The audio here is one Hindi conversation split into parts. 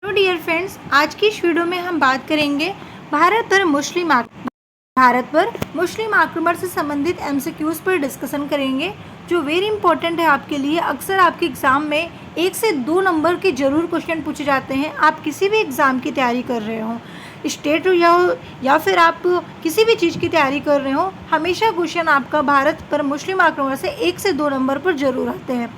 हेलो डियर फ्रेंड्स, आज की इस वीडियो में हम बात करेंगे भारत पर मुस्लिम आक्रमण से संबंधित एमसीक्यूज पर डिस्कशन करेंगे जो वेरी इंपॉर्टेंट है आपके लिए। अक्सर आपके एग्ज़ाम में 1 से 2 नंबर के ज़रूर क्वेश्चन पूछे जाते हैं। आप किसी भी एग्ज़ाम की तैयारी कर रहे हो, स्टेट या फिर आप किसी भी चीज़ की तैयारी कर रहे हो, हमेशा क्वेश्चन आपका भारत पर मुस्लिम आक्रमण से 1 से 2 नंबर पर ज़रूर आते हैं।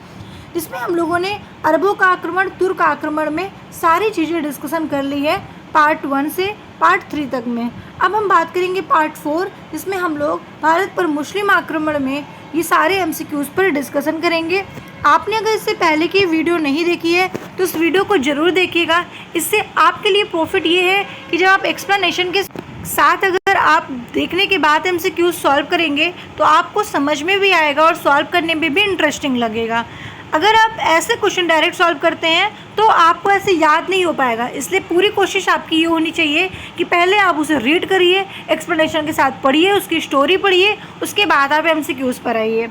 जिसमें हम लोगों ने अरबों का आक्रमण, तुर्क आक्रमण में सारी चीज़ें डिस्कशन कर ली है पार्ट 1 से पार्ट 3 तक में। अब हम बात करेंगे पार्ट 4, जिसमें हम लोग भारत पर मुस्लिम आक्रमण में ये सारे एमसीक्यूज़ पर डिस्कशन करेंगे। आपने अगर इससे पहले की वीडियो नहीं देखी है तो इस वीडियो को ज़रूर देखिएगा। इससे आपके लिए प्रॉफिट ये है कि जब आप एक्सप्लेनेशन के साथ अगर आप देखने के बाद एमसीक्यूज़ सॉल्व करेंगे तो आपको समझ में भी आएगा और सॉल्व करने में भी इंटरेस्टिंग लगेगा। अगर आप ऐसे क्वेश्चन डायरेक्ट सॉल्व करते हैं तो आपको ऐसे याद नहीं हो पाएगा। इसलिए पूरी कोशिश आपकी ये होनी चाहिए कि पहले आप उसे रीड करिए, एक्सप्लेनेशन के साथ पढ़िए, उसकी स्टोरी पढ़िए, उसके बाद आप एमसीक्यूज़ पर आइए।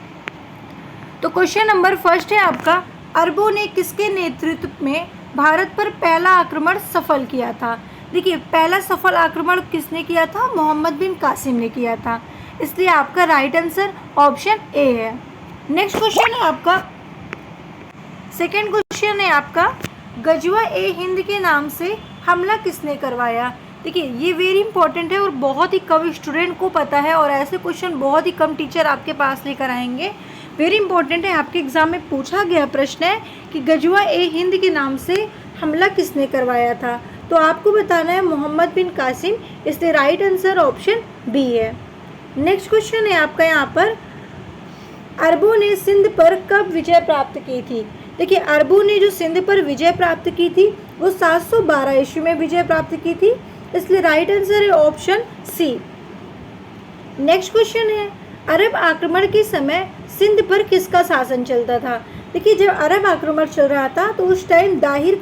तो क्वेश्चन नंबर फर्स्ट है आपका, अरबों ने किसके नेतृत्व में भारत पर पहला आक्रमण सफल किया था? देखिए, पहला सफल आक्रमण किसने किया था? मोहम्मद बिन कासिम ने किया था। इसलिए आपका राइट आंसर ऑप्शन ए है। नेक्स्ट क्वेश्चन है आपका, सेकेंड क्वेश्चन है आपका, गजवा ए हिंद के नाम से हमला किसने करवाया? देखिए, ये वेरी इंपॉर्टेंट है और बहुत ही कम स्टूडेंट को पता है और ऐसे क्वेश्चन बहुत ही कम टीचर आपके पास लेकर आएंगे। वेरी इंपॉर्टेंट है, आपके एग्जाम में पूछा गया प्रश्न है कि गजवा ए हिंद के नाम से हमला किसने करवाया था? तो आपको बताना है मोहम्मद बिन कासिम। इसलिए राइट आंसर ऑप्शन बी है। नेक्स्ट क्वेश्चन है आपका यहाँ पर, अरबों ने सिंध पर कब विजय प्राप्त की थी? देखिए, अरबों ने जो सिंध पर विजय प्राप्त की थी वो 712 ईस्वी में विजय प्राप्त की थी। इसलिए राइट आंसर है ऑप्शन सी। नेक्स्ट क्वेश्चन है, अरब आक्रमण के समय सिंध पर किसका शासन चलता था? देखिए, जब अरब आक्रमण चल रहा था तो उस टाइम दाहिर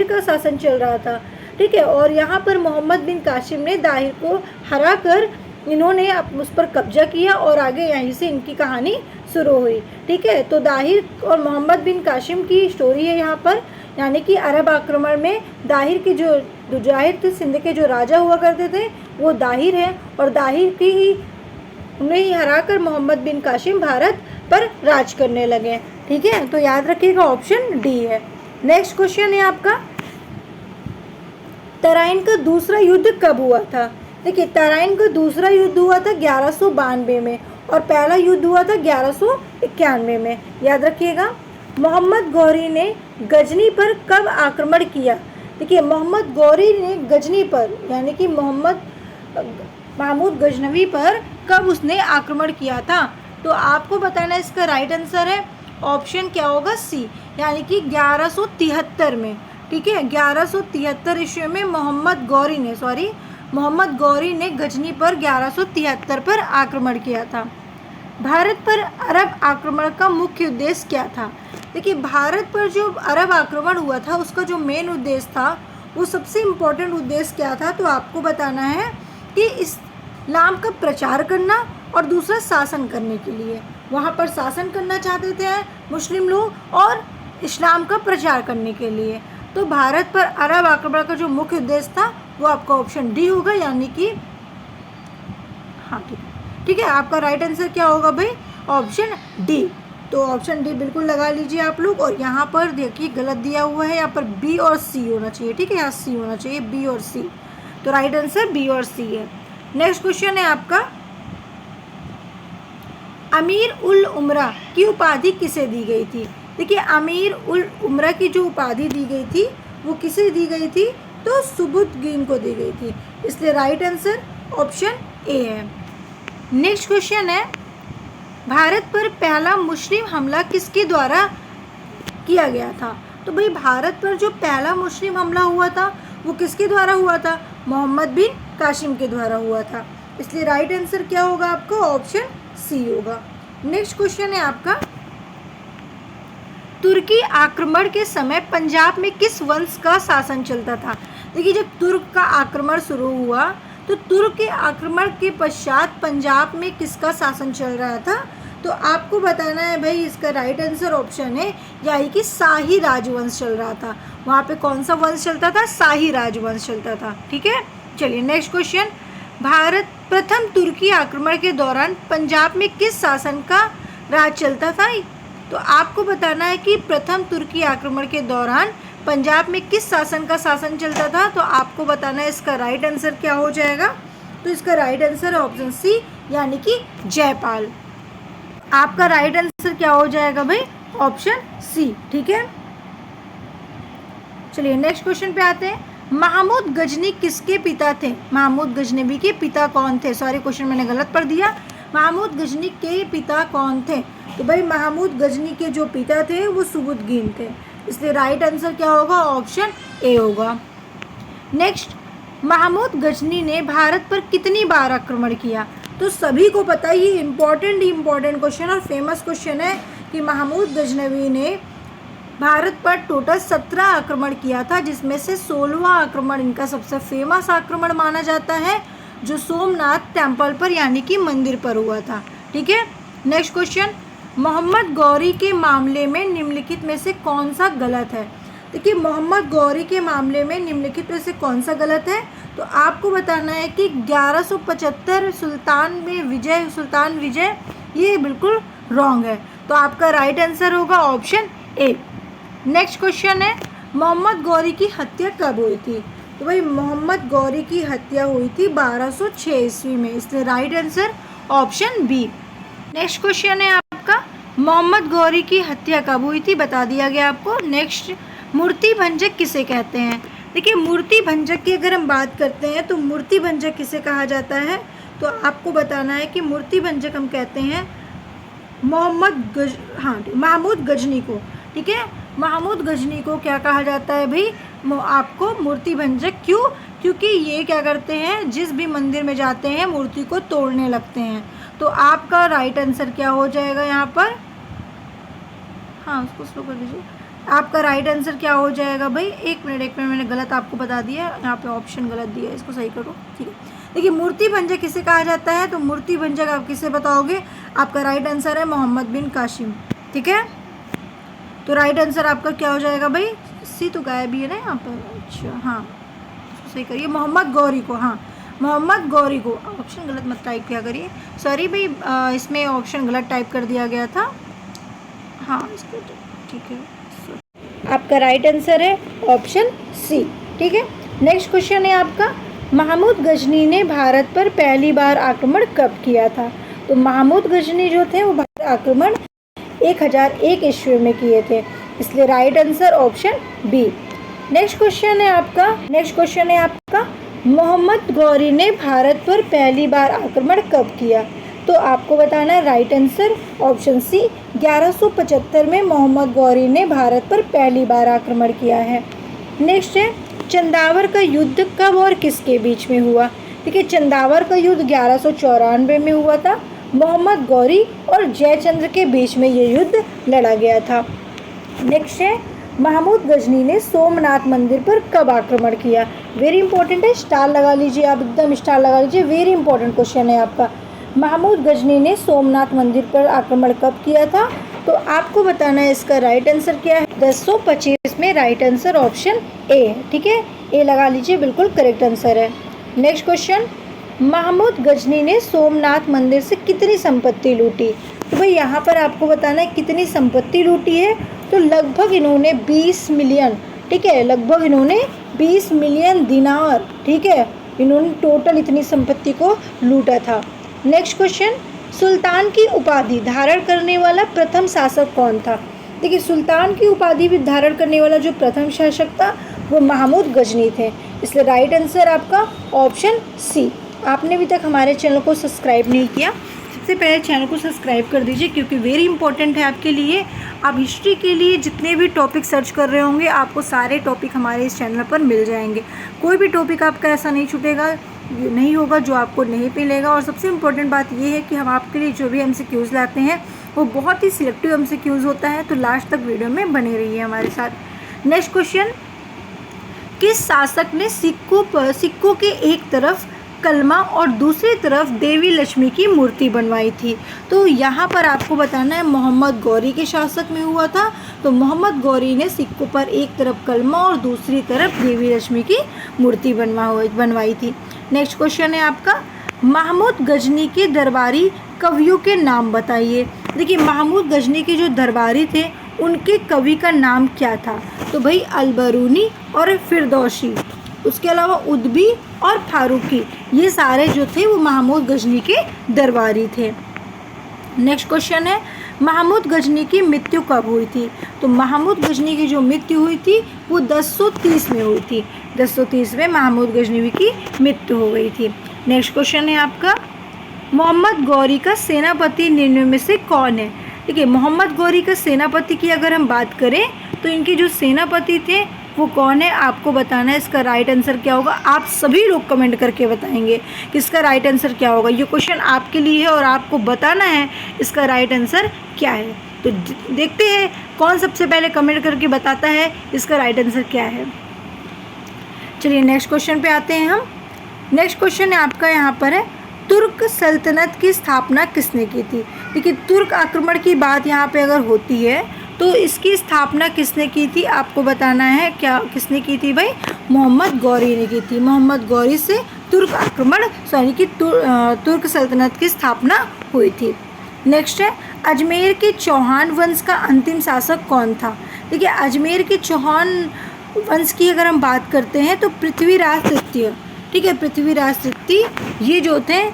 का शासन चल रहा था। ठीक है, और यहाँ पर मोहम्मद बिन कासिम ने दाहिर को हरा कर इन्होंने उस पर कब्जा किया और आगे यहीं से इनकी कहानी शुरू हुई। ठीक है, तो दाहिर और मोहम्मद बिन कासिम की स्टोरी है यहाँ पर, यानी कि अरब आक्रमण में दाहिर के जो जाहिर थे, सिंध के जो राजा हुआ करते थे वो दाहिर है और दाहिर की ही उन्हें ही हरा कर मोहम्मद बिन कासिम भारत पर राज करने लगे। ठीक है, तो याद रखिएगा ऑप्शन डी है। नेक्स्ट क्वेश्चन है आपका, तराइन का दूसरा युद्ध कब हुआ था? देखिए, तराइन का दूसरा युद्ध हुआ था 1192 में और पहला युद्ध हुआ था 1191 में। याद रखिएगा। मोहम्मद गौरी ने गजनी पर कब आक्रमण किया? देखिए, मोहम्मद गौरी ने गजनी पर यानी कि मोहम्मद महमूद गजनवी पर कब उसने आक्रमण किया था? तो आपको बताना इसका राइट आंसर है ऑप्शन क्या होगा? सी, यानी कि 1173 में। ठीक है, 1173 ईस्वी में मोहम्मद गौरी ने गजनी पर 1173 पर आक्रमण किया था। भारत पर अरब आक्रमण का मुख्य उद्देश्य क्या था? देखिए, भारत पर जो अरब आक्रमण हुआ था उसका जो मेन उद्देश्य था, वो सबसे इम्पोर्टेंट उद्देश्य क्या था? तो आपको बताना है कि इस्लाम का प्रचार करना और दूसरा शासन करने के लिए। वहाँ पर शासन करना चाहते थे मुस्लिम लोग और इस्लाम का प्रचार करने के लिए। तो भारत पर अरब आक्रमण का जो मुख्य उद्देश्य था वो आपका ऑप्शन डी होगा, यानी कि हाँ ठीक है, आपका राइट आंसर क्या होगा भाई? Option D. तो ऑप्शन डी बिल्कुल लगा लीजिए आप लोग। और यहाँ पर देखिए गलत दिया हुआ है, यहाँ पर बी और सी होना चाहिए। ठीक है, यहाँ सी होना चाहिए, बी और सी। तो राइट आंसर बी और सी है। नेक्स्ट क्वेश्चन है आपका, अमीर उल उमरा की उपाधि किसे दी गई थी? देखिए, अमीर उल उमरा की जो उपाधि दी गई थी वो किसे दी गई थी? तो सुबुतगीन को दी गई थी। इसलिए राइट आंसर ऑप्शन ए है। नेक्स्ट क्वेश्चन है, भारत पर पहला मुस्लिम हमला किसके द्वारा किया गया था? तो भाई, भारत पर जो पहला मुस्लिम हमला हुआ था वो किसके द्वारा हुआ था? मोहम्मद बिन कासिम के द्वारा हुआ था। इसलिए राइट आंसर क्या होगा आपका? ऑप्शन सी होगा। नेक्स्ट क्वेश्चन है आपका, तुर्की आक्रमण के समय पंजाब में किस वंश का शासन चलता था? देखिए, जब तुर्क का आक्रमण शुरू हुआ तो तुर्क के आक्रमण के पश्चात पंजाब में किसका शासन चल रहा था? तो आपको बताना है भाई इसका राइट आंसर ऑप्शन है, यानी कि शाही राजवंश चल रहा था। वहाँ पे कौन सा वंश चलता था? शाही राजवंश चलता था। ठीक है, चलिए नेक्स्ट क्वेश्चन। भारत प्रथम तुर्की आक्रमण के दौरान पंजाब में किस शासन का राज चलता था? तो आपको बताना है कि प्रथम तुर्की आक्रमण के दौरान पंजाब में किस शासन का शासन चलता था। तो आपको बताना है इसका राइट आंसर क्या हो जाएगा। तो इसका राइट आंसर है ऑप्शन सी, यानी कि जयपाल। आपका राइट आंसर क्या हो जाएगा भाई? Option C. ठीक है, चलिए नेक्स्ट क्वेश्चन पे आते हैं। महमूद गजनी किसके पिता थे? महमूद गजनवी के पिता कौन थे? सॉरी, क्वेश्चन मैंने गलत पढ़ दिया। महमूद गजनी के पिता कौन थे? तो भाई महमूद गजनी के जो पिता थे वो सुबुद्दीन थे, इसलिए राइट आंसर क्या होगा? ऑप्शन ए होगा। नेक्स्ट, महमूद गजनी ने भारत पर कितनी बार आक्रमण किया? तो सभी को पता है, ये इम्पॉर्टेंट क्वेश्चन और फेमस क्वेश्चन है कि महमूद गजनवी ने भारत पर टोटल 17 आक्रमण किया था, जिसमें से 16वां आक्रमण इनका सबसे फेमस आक्रमण माना जाता है, जो सोमनाथ टेम्पल पर यानी कि मंदिर पर हुआ था। ठीक है, नेक्स्ट क्वेश्चन। मोहम्मद गौरी के मामले में निम्नलिखित में से कौन सा गलत है? देखिए, मोहम्मद गौरी के मामले में निम्नलिखित में से कौन सा गलत है? तो आपको बताना है कि 1175 सुल्तान विजय ये बिल्कुल रॉन्ग है, तो आपका राइट आंसर होगा ऑप्शन ए। नेक्स्ट क्वेश्चन है, मोहम्मद गौरी की हत्या कब हुई थी? तो भाई मोहम्मद गौरी की हत्या हुई थी 1206 ईस्वी में, इसलिए right answer option B. Next question है आपका, मोहम्मद गौरी की हत्या कब हुई थी? बता दिया गया आपको। नेक्स्ट, मूर्ति भंजक किसे कहते हैं? देखिए, मूर्ति भंजक की अगर हम बात करते हैं तो मूर्ति भंजक किसे कहा जाता है? तो आपको बताना है कि मूर्ति भंजक हम कहते हैं महमूद गजनी को। ठीक है, महमूद गजनी को क्या कहा जाता है भाई? आपको मूर्ति भंजक। क्यों? क्योंकि ये क्या करते हैं, जिस भी मंदिर में जाते हैं मूर्ति को तोड़ने लगते हैं। तो आपका राइट आंसर क्या हो जाएगा यहाँ पर? हाँ, उसको स्लो कर दीजिए। आपका राइट आंसर क्या हो जाएगा भाई? एक मिनट, मैंने गलत आपको बता दिया, यहाँ पे ऑप्शन गलत दिया है, इसको सही करो। ठीक है, देखिए, मूर्ति भंजक किसे कहा जाता है? तो मूर्ति भंजक आप किसे बताओगे? आपका राइट आंसर है मोहम्मद बिन कासिम। ठीक है, तो राइट आंसर आपका क्या हो जाएगा भाई? सी तो गायब ही है ना यहाँ पर। अच्छा, हाँ, इसको सही करिए, मोहम्मद गौरी को। हाँ, मोहम्मद गौरी को। ऑप्शन गलत मत टाइप किया करिए, सॉरी भाई, इसमें ऑप्शन गलत टाइप कर दिया गया था। हाँ, इसको ठीक है, आपका राइट आंसर है ऑप्शन सी। ठीक है, नेक्स्ट क्वेश्चन है आपका, महमूद गजनी ने भारत पर पहली बार आक्रमण कब किया था? तो महमूद गजनी जो थे वो भारत आक्रमण 1001 ईस्वी में किए थे, इसलिए right answer option B. Next question है आपका, मोहम्मद गौरी ने भारत पर पहली बार आक्रमण कब किया? तो आपको बताना है राइट आंसर ऑप्शन सी, 1175 में मोहम्मद गौरी ने भारत पर पहली बार आक्रमण किया है। नेक्स्ट है, चंदावर का युद्ध कब और किसके बीच में हुआ? देखिए, चंदावर का युद्ध 1194 में हुआ था, मोहम्मद गौरी और जयचंद्र के बीच में ये युद्ध लड़ा गया था। नेक्स्ट है, महमूद गजनी ने सोमनाथ मंदिर पर कब आक्रमण किया? वेरी इंपॉर्टेंट है, स्टार लगा लीजिए, आप एकदम स्टार लगा लीजिए, वेरी इंपॉर्टेंट क्वेश्चन है आपका। महमूद गजनी ने सोमनाथ मंदिर पर आक्रमण कब किया था? तो आपको बताना है इसका राइट आंसर क्या है। 1025 में राइट आंसर ऑप्शन ए है। ठीक है, ए लगा लीजिए, बिल्कुल करेक्ट आंसर है। नेक्स्ट क्वेश्चन, महमूद गजनी ने सोमनाथ मंदिर से कितनी संपत्ति लूटी? तो भाई यहाँ पर आपको बताना है कितनी संपत्ति लूटी है। तो लगभग इन्होंने 20 मिलियन, ठीक है, लगभग इन्होंने 20 मिलियन दिनार, ठीक है, इन्होंने टोटल इतनी संपत्ति को लूटा था। नेक्स्ट क्वेश्चन, सुल्तान की उपाधि धारण करने वाला प्रथम शासक कौन था? देखिए, सुल्तान की उपाधि भी धारण करने वाला जो प्रथम शासक था वो महमूद गजनी थे, इसलिए राइट आंसर आपका ऑप्शन सी। आपने अभी तक हमारे चैनल को सब्सक्राइब नहीं किया, सबसे पहले चैनल को सब्सक्राइब कर दीजिए, क्योंकि वेरी इंपॉर्टेंट है आपके लिए। आप हिस्ट्री के लिए जितने भी टॉपिक सर्च कर रहे होंगे, आपको सारे टॉपिक हमारे इस चैनल पर मिल जाएंगे। कोई भी टॉपिक आपका ऐसा नहीं छूटेगा, नहीं होगा जो आपको नहीं मिलेगा। और सबसे इम्पोर्टेंट बात यह है कि हम आपके लिए जो भी MCQs लाते हैं वो बहुत ही सिलेक्टिव MCQs होता है, तो लास्ट तक वीडियो में बने रहिए हमारे साथ। नेक्स्ट क्वेश्चन, किस शासक ने सिक्कों के एक तरफ कलमा और दूसरी तरफ देवी लक्ष्मी की मूर्ति बनवाई थी। तो यहाँ पर आपको बताना है मोहम्मद गौरी के शासक में हुआ था। तो मोहम्मद गौरी ने सिक्कों पर एक तरफ कलमा और दूसरी तरफ देवी लक्ष्मी की मूर्ति बनवाई थी। नेक्स्ट क्वेश्चन है आपका, महमूद गजनी के दरबारी कवियों के नाम बताइए। देखिए महमूद गजनी के जो दरबारी थे उनके कवि का नाम क्या था? तो भाई अलबरूनी और फिरदौसी, उसके अलावा उद्बी और फारूकी, ये सारे जो थे वो महमूद गजनी के दरबारी थे। नेक्स्ट क्वेश्चन है, महमूद गजनी की मृत्यु कब हुई थी? तो महमूद गजनी की जो मृत्यु हुई थी वो 1030 में हुई थी। 1030 में महमूद गजनी की मृत्यु हो गई थी। नेक्स्ट क्वेश्चन है आपका, मोहम्मद गौरी का सेनापति निम्न में से कौन है? देखिए मोहम्मद गौरी का सेनापति की अगर हम बात करें तो इनके जो सेनापति थे वो कौन है, आपको बताना है। इसका राइट आंसर क्या होगा, आप सभी लोग कमेंट करके बताएंगे कि इसका राइट आंसर क्या होगा। ये क्वेश्चन आपके लिए है और आपको बताना है इसका राइट आंसर क्या है। तो देखते हैं कौन सबसे पहले कमेंट करके बताता है इसका राइट आंसर क्या है। चलिए नेक्स्ट क्वेश्चन पे आते हैं हम। नेक्स्ट क्वेश्चन है आपका यहाँ पर है, तुर्क सल्तनत की स्थापना किसने की थी? देखिए तुर्क आक्रमण की बात यहाँ पे अगर होती है तो इसकी स्थापना किसने की थी, आपको बताना है। क्या किसने की थी भाई? मोहम्मद गौरी ने की थी। मोहम्मद गौरी से तुर्क सल्तनत की स्थापना हुई थी। नेक्स्ट है, अजमेर के चौहान वंश का अंतिम शासक कौन था? देखिए अजमेर के चौहान वंश की अगर हम बात करते हैं तो पृथ्वीराज तृतीय, ठीक है, पृथ्वीराज तृतीय ये जो थे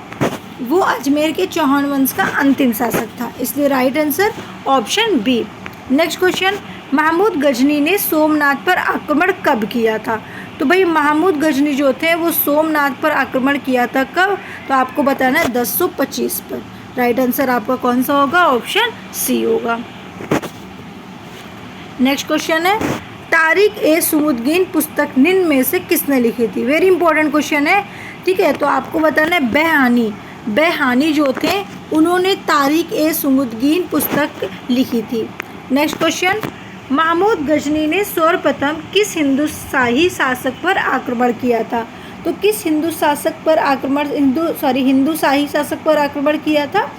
वो अजमेर के चौहान वंश का अंतिम शासक था, इसलिए right answer option B. Next question, Mahmud Ghazni ने सोमनाथ पर आक्रमण कब किया था? तो भाई महमूद गजनी जो थे वो सोमनाथ पर आक्रमण किया था कब? तो आपको बताना है 1025 पर। राइट आंसर आपका कौन सा होगा? ऑप्शन सी होगा। नेक्स्ट क्वेश्चन है, तारिक ए सुमुद्दीन पुस्तक निम्न में से किसने लिखी थी? वेरी इंपॉर्टेंट क्वेश्चन है, ठीक है। तो आपको बताना है बेहानी जो थे उन्होंने तारिक ए सुमुद्दीन पुस्तक लिखी थी। नेक्स्ट क्वेश्चन, महमूद गजनी ने सर्वप्रथम किस हिंदू शाही शासक पर आक्रमण किया था? तो किस हिंदू शाही शासक पर आक्रमण किया था?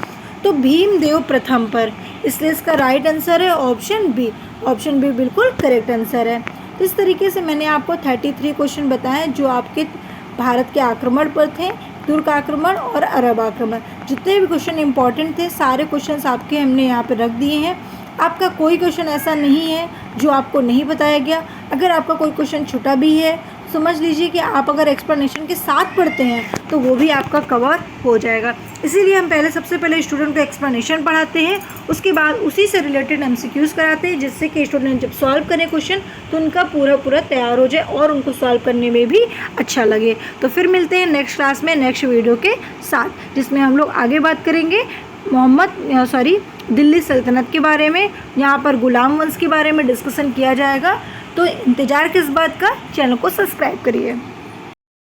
तो भीमदेव प्रथम पर, इसलिए इसका राइट आंसर है ऑप्शन बी। ऑप्शन बी बिल्कुल करेक्ट आंसर है। तो इस तरीके से मैंने आपको 33 क्वेश्चन बताए जो आपके भारत के आक्रमण पर थे, तुर्क आक्रमण और अरब आक्रमण। जितने भी क्वेश्चन इंपॉर्टेंट थे सारे क्वेश्चंस आपके हमने यहाँ पर रख दिए हैं। आपका कोई क्वेश्चन ऐसा नहीं है जो आपको नहीं बताया गया। अगर आपका कोई क्वेश्चन छूटा भी है समझ लीजिए कि आप अगर एक्सप्लेनेशन के साथ पढ़ते हैं तो वो भी आपका कवर हो जाएगा। इसीलिए हम सबसे पहले स्टूडेंट को एक्सप्लेनेशन पढ़ाते हैं, उसके बाद उसी से रिलेटेड MCQs कराते हैं, जिससे कि स्टूडेंट जब सॉल्व करें क्वेश्चन तो उनका पूरा तैयार हो जाए और उनको सॉल्व करने में भी अच्छा लगे। तो फिर मिलते हैं नेक्स्ट क्लास में नेक्स्ट वीडियो के साथ, जिसमें हम लोग आगे बात करेंगे दिल्ली सल्तनत के बारे में। यहाँ पर गुलाम वंश के बारे में डिस्कशन किया जाएगा। तो इंतज़ार किस बात का, चैनल को सब्सक्राइब करिए।